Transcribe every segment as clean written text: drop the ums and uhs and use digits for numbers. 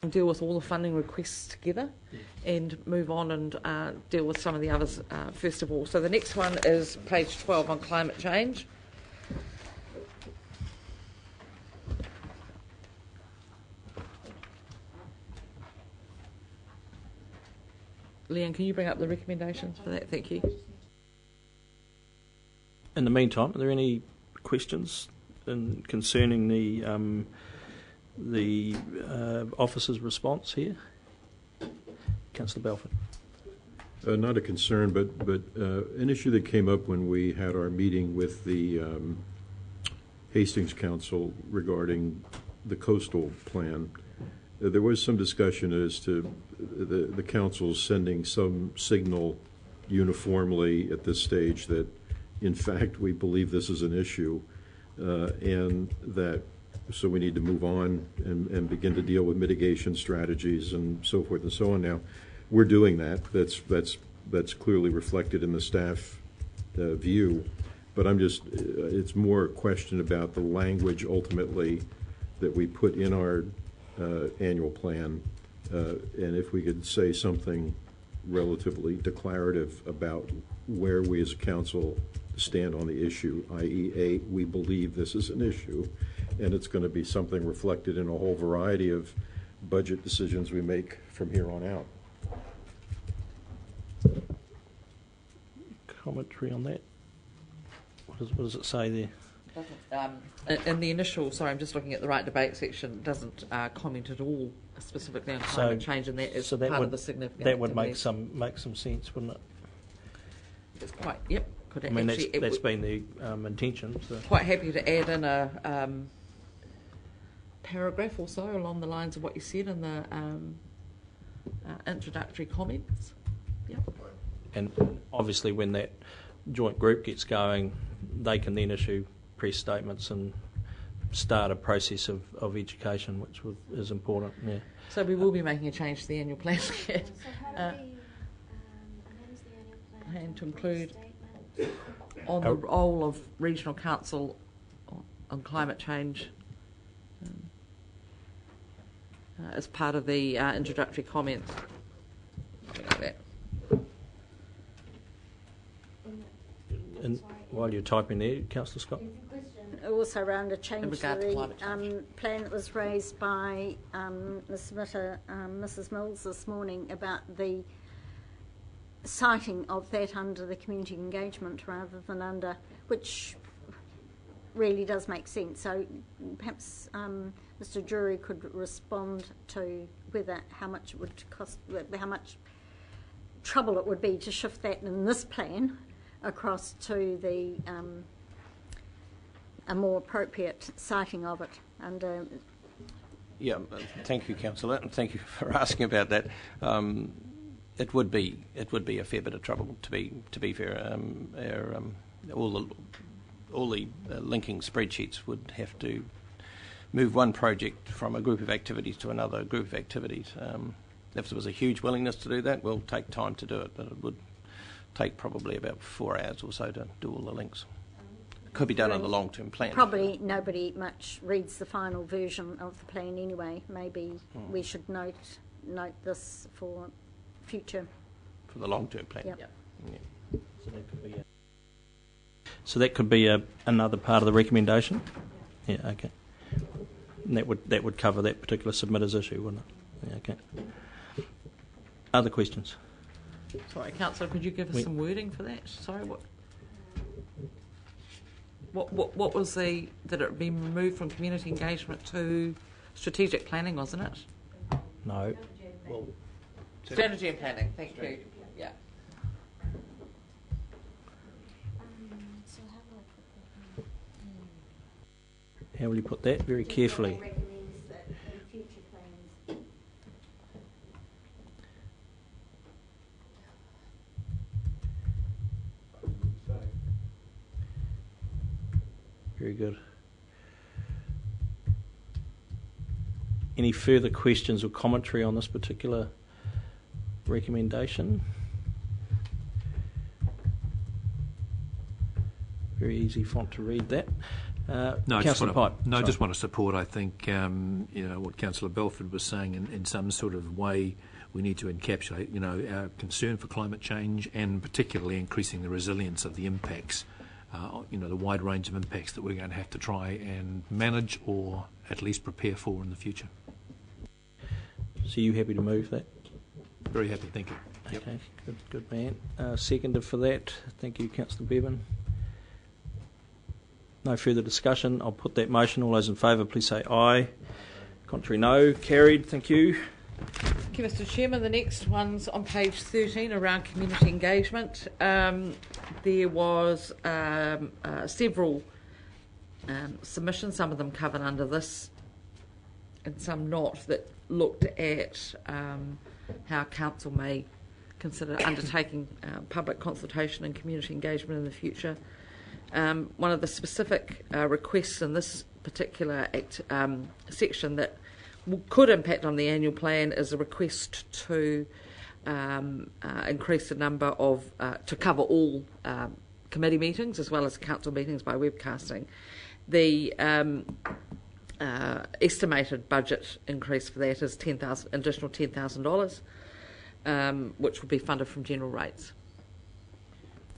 deal with all the funding requests together and move on and deal with some of the others first of all. So the next one is page 12 on climate change. Leanne, can you bring up the recommendations for that? Thank you. In the meantime, are there any questions concerning the officer's response here? Councillor Belford. Not a concern, but an issue that came up when we had our meeting with the Hastings Council regarding the coastal plan. There was some discussion as to the council sending some signal uniformly at this stage that, in fact, we believe this is an issue, and that so we need to move on and begin to deal with mitigation strategies and so forth and so on. Now, we're doing that. That's clearly reflected in the staff view, but it's more a question about the language ultimately that we put in our annual plan, and if we could say something relatively declarative about where we as a council stand on the issue, i.e., we believe this is an issue, and it's going to be something reflected in a whole variety of budget decisions we make from here on out. Commentary on that? What does it say there? In the initial, sorry, I'm just looking at the right debate section, it doesn't comment at all specifically on climate change, and that is part of the significant. That would make some sense, wouldn't it? It's quite, yep. I mean, that's been the intention. So. Quite happy to add in a paragraph or so along the lines of what you said in the introductory comments. Yep. And obviously when that joint group gets going, they can then issue press statements and start a process of education, which is important. Yeah. So we will be making a change to the annual plan. So how do we amend the annual plan? And to include on the role of regional council on climate change as part of the introductory comments. Something like that. And while you're typing there, Councillor Scott. Also around a change to the plan that was raised by the submitter, Mrs Mills, this morning about the citing of that under the community engagement rather than under, which really does make sense. So perhaps Mr Drury could respond to whether how much it would cost, how much trouble it would be to shift that in this plan across to the a more appropriate citing of it. And yeah, thank you, Councillor, and thank you for asking about that. It would be a fair bit of trouble to be fair. All the linking spreadsheets would have to move one project from a group of activities to another group of activities. If there was a huge willingness to do that, we'll take time to do it, but it would take probably about 4 hours or so to do all the links. It could be done on the long-term plan. Probably nobody much reads the final version of the plan anyway. Maybe we should note this for future. For the long-term plan. Yep. Yeah. So that could be another part of the recommendation. Yeah. Okay. And that would cover that particular submitter's issue, wouldn't it? Yeah, okay. Other questions? Sorry, Councillor, could you give us some wording for that? Sorry, what was that it be moved from community engagement to strategic planning, wasn't it? No. Well, strategy and planning, thank you. Yeah. How will you put that? Very carefully. Very good. Any further questions or commentary on this particular recommendation? Very easy font to read that. No, Councillor Pipe. I just want to support. I think what Councillor Belford was saying in some sort of way. We need to encapsulate, our concern for climate change and particularly increasing the resilience of the impacts, the wide range of impacts that we're going to have to try and manage or at least prepare for in the future. So you happy to move that? Very happy, thank you. Yep. Okay, good man. Seconder for that. Thank you, Councillor Bevan. No further discussion. I'll put that motion. All those in favour, please say aye. Contrary, no. Carried. Thank you. Thank you, Mr. Chairman. The next one's on page 13 around community engagement. There was several submissions, some of them covered under this and some not, that looked at how council may consider undertaking public consultation and community engagement in the future. One of the specific requests in this particular section that could impact on the annual plan is a request to increase the number of, to cover all committee meetings as well as council meetings by webcasting. The estimated budget increase for that is additional $10,000, which will be funded from general rates.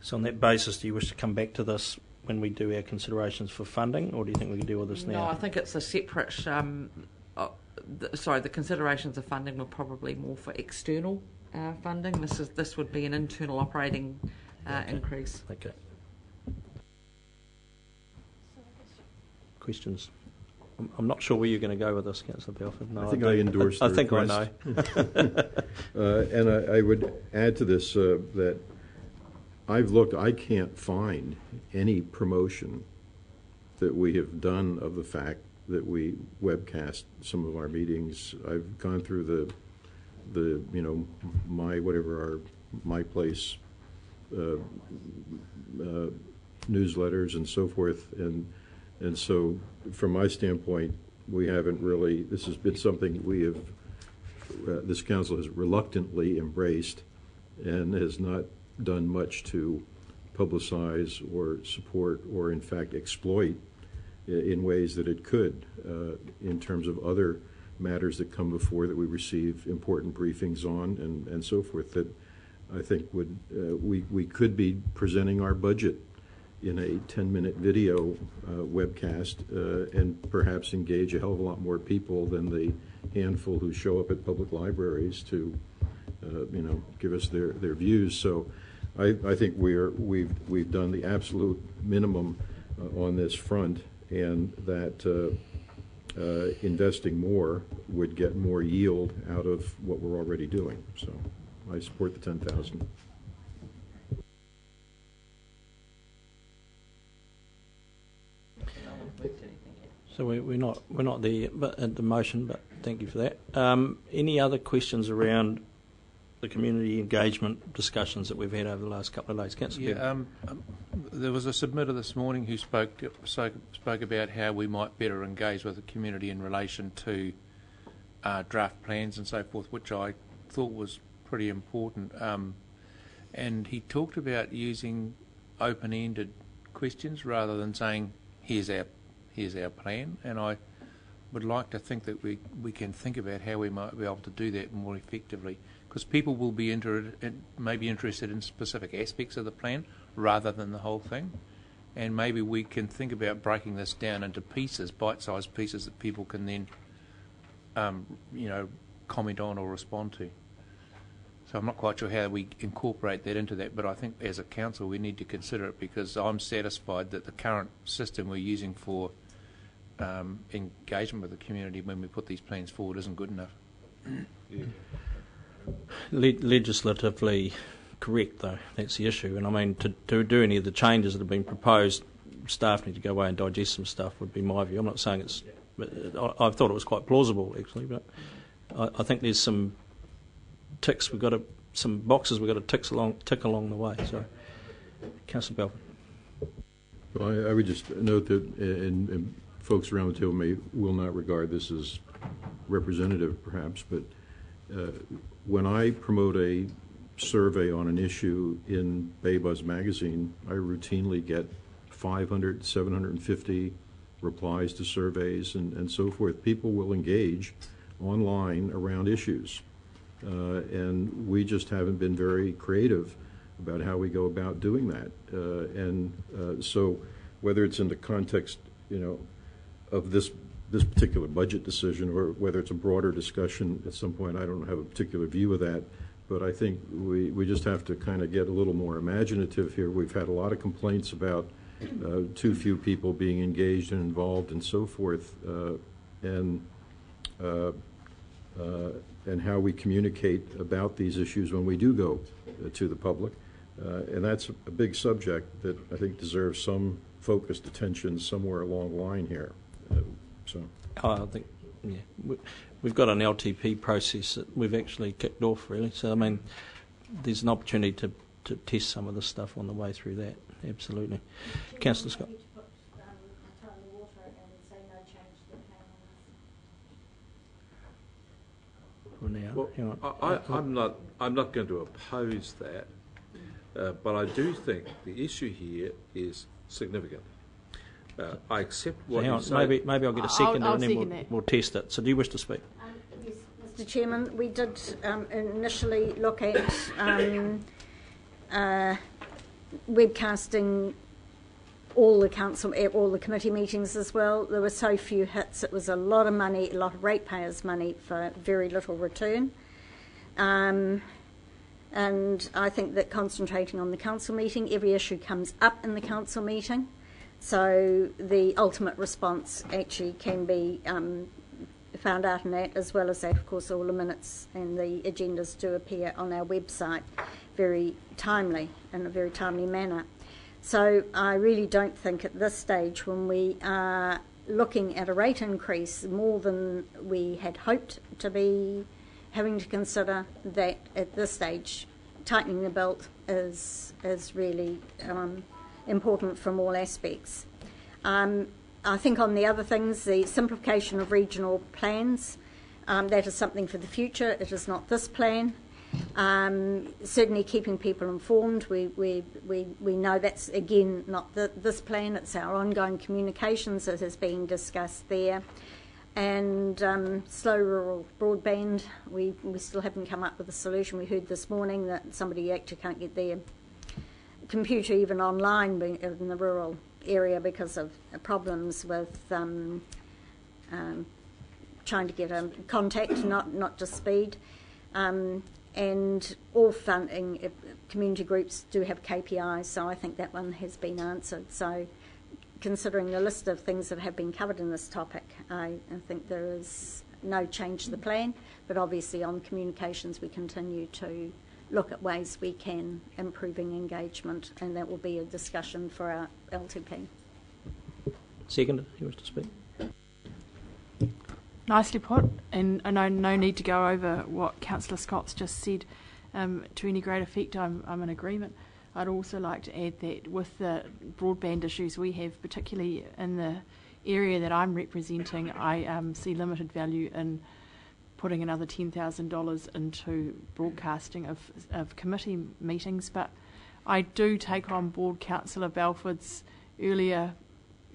So on that basis, do you wish to come back to this when we do our considerations for funding, or do you think we can deal with this now? No, I think it's a separate... the considerations of funding were probably more for external funding. This would be an internal operating increase. Okay. Questions? I'm not sure where you're going to go with this, Councillor Belford. No, I think I endorse the I think request. I know. And I would add to this that I've looked, I can't find any promotion that we have done of the fact that we webcast some of our meetings. I've gone through the my place newsletters and so forth, and so from my standpoint, we haven't really. This has been something we have. This council has reluctantly embraced, and has not done much to publicize or support or in fact exploit in ways that it could in terms of other matters that come before that we receive important briefings on and so forth, that I think would we could be presenting our budget in a 10-minute video webcast and perhaps engage a hell of a lot more people than the handful who show up at public libraries to give us their views. So I think we've done the absolute minimum on this front, and that investing more would get more yield out of what we're already doing. So I support the 10,000. So we're not there at the motion, but thank you for that. Any other questions around the community engagement discussions that we've had over the last couple of days? Councillor there was a submitter this morning who spoke about how we might better engage with the community in relation to draft plans and so forth, which I thought was pretty important. And he talked about using open-ended questions rather than saying, here's our plan, and I would like to think that we can think about how we might be able to do that more effectively, because people will be maybe interested in specific aspects of the plan rather than the whole thing, and maybe we can think about breaking this down into pieces, bite-sized pieces that people can then comment on or respond to. So I'm not quite sure how we incorporate that into that, but I think as a council we need to consider it, because I'm satisfied that the current system we're using for engagement with the community when we put these plans forward isn't good enough. Yeah. Legislatively correct, though, that's the issue. And I mean, to do any of the changes that have been proposed, staff need to go away and digest some stuff, would be my view. I'm not saying it's... I thought it was quite plausible, actually, but I think there's some ticks some boxes we've got to tick along the way. So, Councillor Belford. Well, I would just note that, and folks around the table will not regard this as representative, perhaps, but when I promote a survey on an issue in Bay Buzz magazine, I routinely get 500, 750 replies to surveys, and so forth. People will engage online around issues. And we just haven't been very creative about how we go about doing that. So whether it's in the context, of this particular budget decision, or whether it's a broader discussion at some point, I don't have a particular view of that. But I think we just have to kind of get a little more imaginative here. We've had a lot of complaints about too few people being engaged and involved and so forth, and how we communicate about these issues when we do go to the public. And that's a big subject that I think deserves some focused attention somewhere along the line here. I think, we've got an LTP process that we've actually kicked off, really. So, I mean, there's an opportunity to test some of this stuff on the way through that. Absolutely. Councillor Scott. Well, I'm not going to oppose that, but I do think the issue here is significant. I accept what you say. Maybe I'll get a second and then we'll test it. So do you wish to speak? Yes, Mr. Chairman, we did initially look at webcasting all the committee meetings as well. There were so few hits. It was a lot of money, a lot of ratepayers' money for very little return. And I think that concentrating on the council meeting, every issue comes up in the council meeting. So the ultimate response actually can be found out in that, as well as that, of course, all the minutes and the agendas do appear on our website in a very timely manner. So I really don't think at this stage, when we are looking at a rate increase more than we had hoped to be having to consider, that at this stage tightening the belt is really important from all aspects. I think on the other things, the simplification of regional plans, that is something for the future. It is not this plan. Certainly keeping people informed. We know that's, again, not this plan. It's our ongoing communications that is being discussed there. And slow rural broadband, we still haven't come up with a solution. We heard this morning that somebody actually can't get their computer even online in the rural area because of problems with trying to get a contact, not just speed. And all funding, community groups do have KPIs, so I think that one has been answered. So considering the list of things that have been covered in this topic, I think there is no change to the plan, but obviously on communications we continue to look at ways we can improving engagement, and that will be a discussion for our LTP. Second, you wish to speak? Nicely put, and I know no need to go over what Councillor Scott's just said to any great effect. I'm in agreement. I'd also like to add that with the broadband issues we have, particularly in the area that I'm representing, I see limited value in putting another $10,000 into broadcasting of committee meetings. But I do take on board Councillor Balford's earlier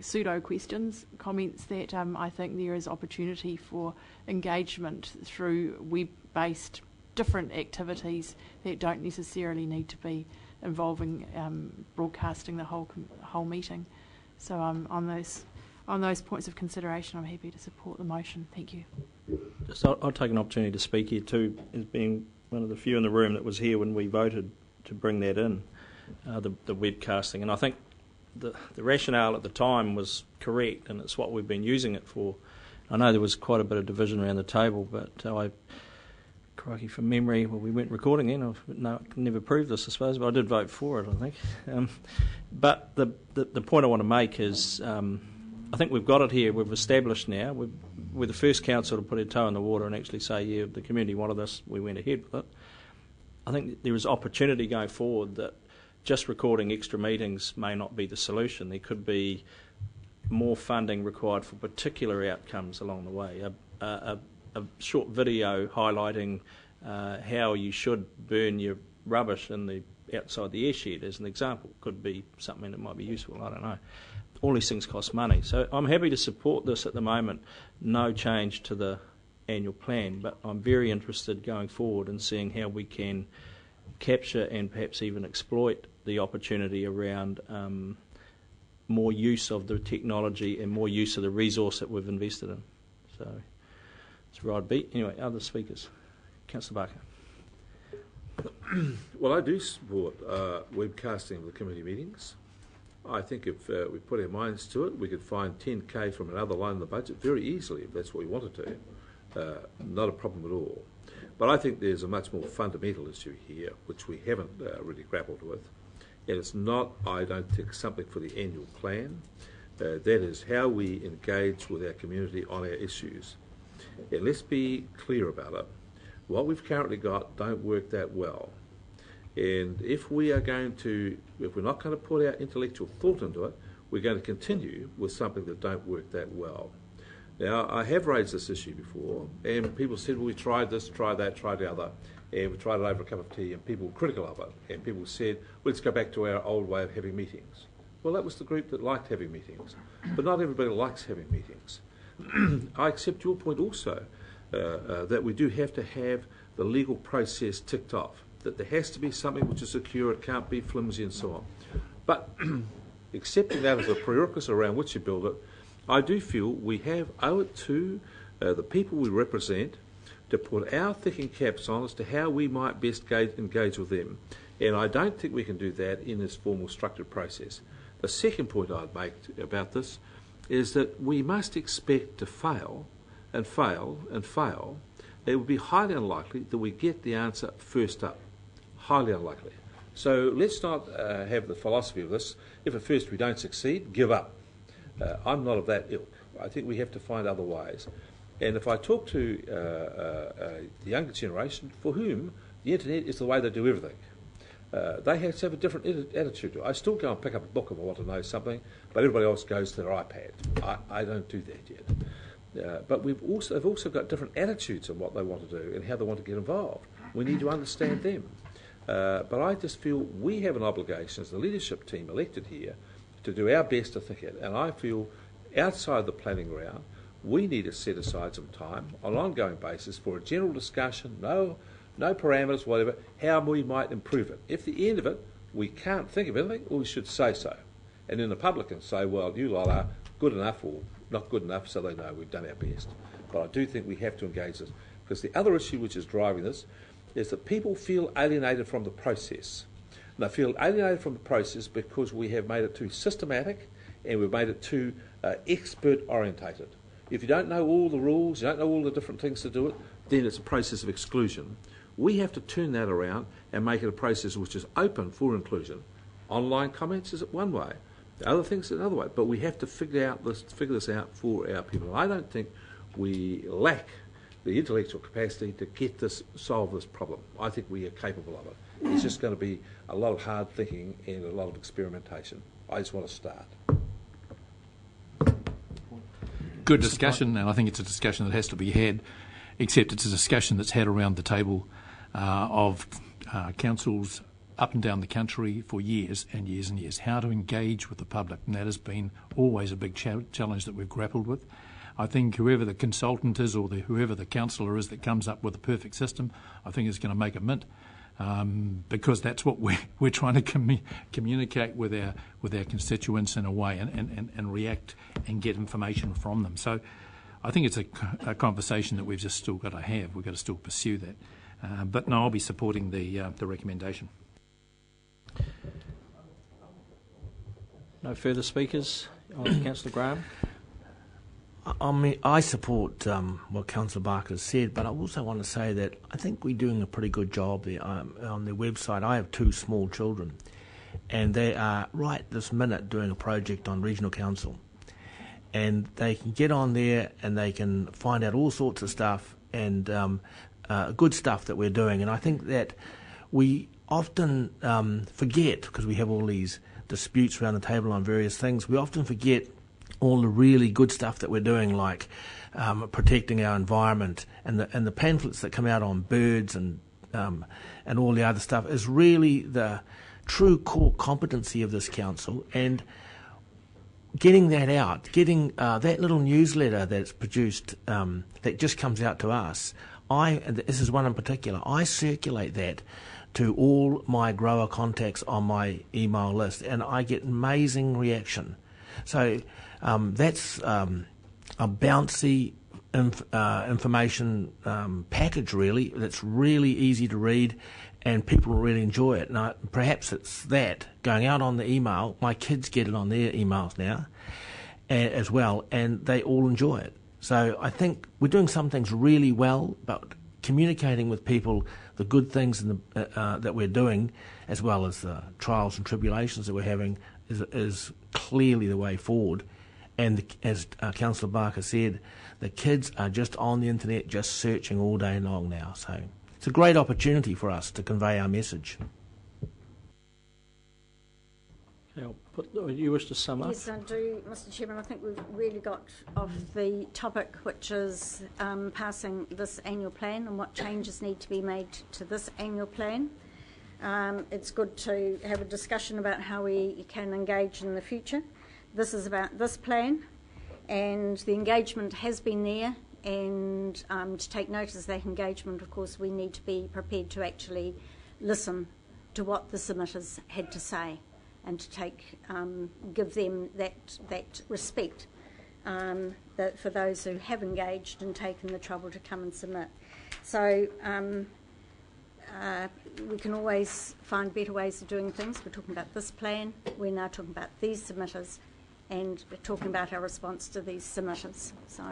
pseudo-questions, comments that I think there is opportunity for engagement through web-based different activities that don't necessarily need to be involving broadcasting the whole meeting. So on those points of consideration, I'm happy to support the motion. Thank you. Just I'll take an opportunity to speak here too, as being one of the few in the room that was here when we voted to bring that in, the webcasting. And I think the rationale at the time was correct, and it's what we've been using it for. I know there was quite a bit of division around the table, but crikey, from memory, well, we weren't recording then. I can never prove this, I suppose, but I did vote for it, I think. But the point I want to make is I think we've got it here. We've established now. We're the first council to put a toe in the water and actually say, yeah, the community wanted this, we went ahead with it. I think there is opportunity going forward that just recording extra meetings may not be the solution. There could be more funding required for particular outcomes along the way. A short video highlighting how you should burn your rubbish outside the airshed, as an example, could be something that might be useful. I don't know. all these things cost money. So I'm happy to support this at the moment, no change to the annual plan, but I'm very interested going forward in seeing how we can capture and perhaps even exploit the opportunity around more use of the technology and more use of the resource that we've invested in. So that's where I'd be. Anyway, other speakers. Councillor Barker. Well, I do support webcasting of the committee meetings. I think if we put our minds to it, we could find 10k from another line in the budget very easily if that's what we wanted to. Not a problem at all. But I think there's a much more fundamental issue here, which we haven't really grappled with. And it's not, I don't think, something for the annual plan. That is how we engage with our community on our issues. And let's be clear about it. What we've currently got don't work that well. And if we're not going to put our intellectual thought into it, we're going to continue with something that don't work that well. Now, I have raised this issue before, and people said, well, we tried this, tried that, tried the other, and we tried it over a cup of tea, and people were critical of it. And people said, well, let's go back to our old way of having meetings. Well, that was the group that liked having meetings. But not everybody likes having meetings. I accept your point also, that we do have to have the legal process ticked off, that there has to be something which is secure, it can't be flimsy and so on. But accepting that as a prerequisite around which you build it, I do feel we owe it to the people we represent to put our thinking caps on as to how we might best engage with them. And I don't think we can do that in this formal structured process. The second point I'd make about this is that we must expect to fail and fail and fail. It would be highly unlikely that we get the answer first up. Highly unlikely. So let's not have the philosophy of this, if at first we don't succeed, give up. I'm not of that ilk. I think we have to find other ways. And if I talk to the younger generation, for whom the internet is the way they do everything, they have to have a different attitude to it. I still go and pick up a book if I want to know something, but everybody else goes to their iPad. I don't do that yet. But they've also got different attitudes on what they want to do and how they want to get involved. We need to understand them. But I just feel we have an obligation as the leadership team elected here to do our best to think it. And I feel outside the planning round, we need to set aside some time on an ongoing basis for a general discussion, no parameters, whatever, how we might improve it. If at the end of it we can't think of anything, well, we should say so. And then the public can say, well, you lot are good enough or not good enough, so they know we've done our best. But I do think we have to engage this. Because the other issue which is driving this is that people feel alienated from the process. And they feel alienated from the process because we have made it too systematic and we've made it too expert-orientated. If you don't know all the rules, you don't know all the different things to do it, then it's a process of exclusion. We have to turn that around and make it a process which is open for inclusion. Online comments is one way, the other things is another way, but we have to figure this out for our people. And I don't think we lack the intellectual capacity to solve this problem. I think we are capable of it. It's just going to be a lot of hard thinking and a lot of experimentation. I just want to start. Good discussion, and I think it's a discussion that has to be had, except it's a discussion that's had around the table of councils up and down the country for years and years and years, how to engage with the public, and that has been always a big challenge that we've grappled with. I think whoever the consultant is or whoever the councillor is that comes up with a perfect system, I think is going to make a mint, because that's what we're trying to communicate with our constituents in a way and react and get information from them. So I think it's a conversation that we've just still got to have. We've got to still pursue that. But no, I'll be supporting the recommendation. No further speakers? Councillor Graham? I support what Councillor Barker has said, but I also want to say that I think we're doing a pretty good job there. On their website, I have 2 small children, and they are right this minute doing a project on regional council. And they can get on there and they can find out all sorts of stuff and good stuff that we're doing. And I think that we often forget, because we have all these disputes around the table on various things, we often forget all the really good stuff that we're doing, like protecting our environment, and the pamphlets that come out on birds and all the other stuff is really the true core competency of this council. And getting that out, getting that little newsletter that's produced, that just comes out to us. This is one in particular. I circulate that to all my grower contacts on my email list, and I get amazing reaction. So that's a bouncy information package, really, that's really easy to read, and people really enjoy it. Now, perhaps it's that going out on the email. My kids get it on their emails now as well, and they all enjoy it. So I think we're doing some things really well, but communicating with people the good things that we're doing, as well as the trials and tribulations that we're having, is clearly the way forward. And as Councillor Barker said, the kids are just on the internet, just searching all day long now. So it's a great opportunity for us to convey our message. You wish to sum up? Yes, I do, Mr. Chairman. I think we've really got off the topic, which is passing this annual plan and what changes need to be made to this annual plan. It's good to have a discussion about how we can engage in the future. This is about this plan, and the engagement has been there, and to take notice of that engagement, of course, we need to be prepared to actually listen to what the submitters had to say, and to give them that respect for those who have engaged and taken the trouble to come and submit. So we can always find better ways of doing things. We're talking about this plan. We're now talking about these submitters, and we're talking about our response to these submitters. So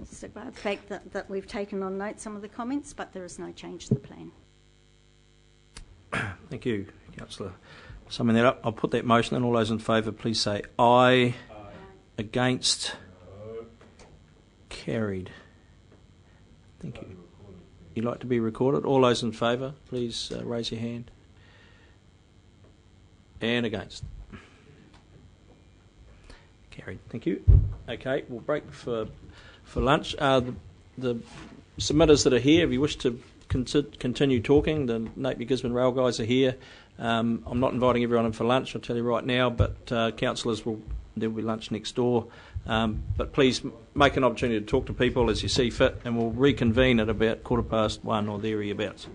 stick by the fact that we've taken on note some of the comments, but there is no change to the plan. Thank you, Councillor. Summing that up, I'll put that motion, and all those in favour, please say aye. Aye. Against? No. Carried. Thank you. You'd like to be recorded? All those in favour, please raise your hand. And against? Carried. Thank you. Okay, we'll break for lunch. The submitters that are here, if you wish to continue talking, the Napier Gisborne Rail guys are here. I'm not inviting everyone in for lunch, I'll tell you right now, but councillors there will be lunch next door. But please make an opportunity to talk to people as you see fit, and we'll reconvene at about 1:15 or thereabouts.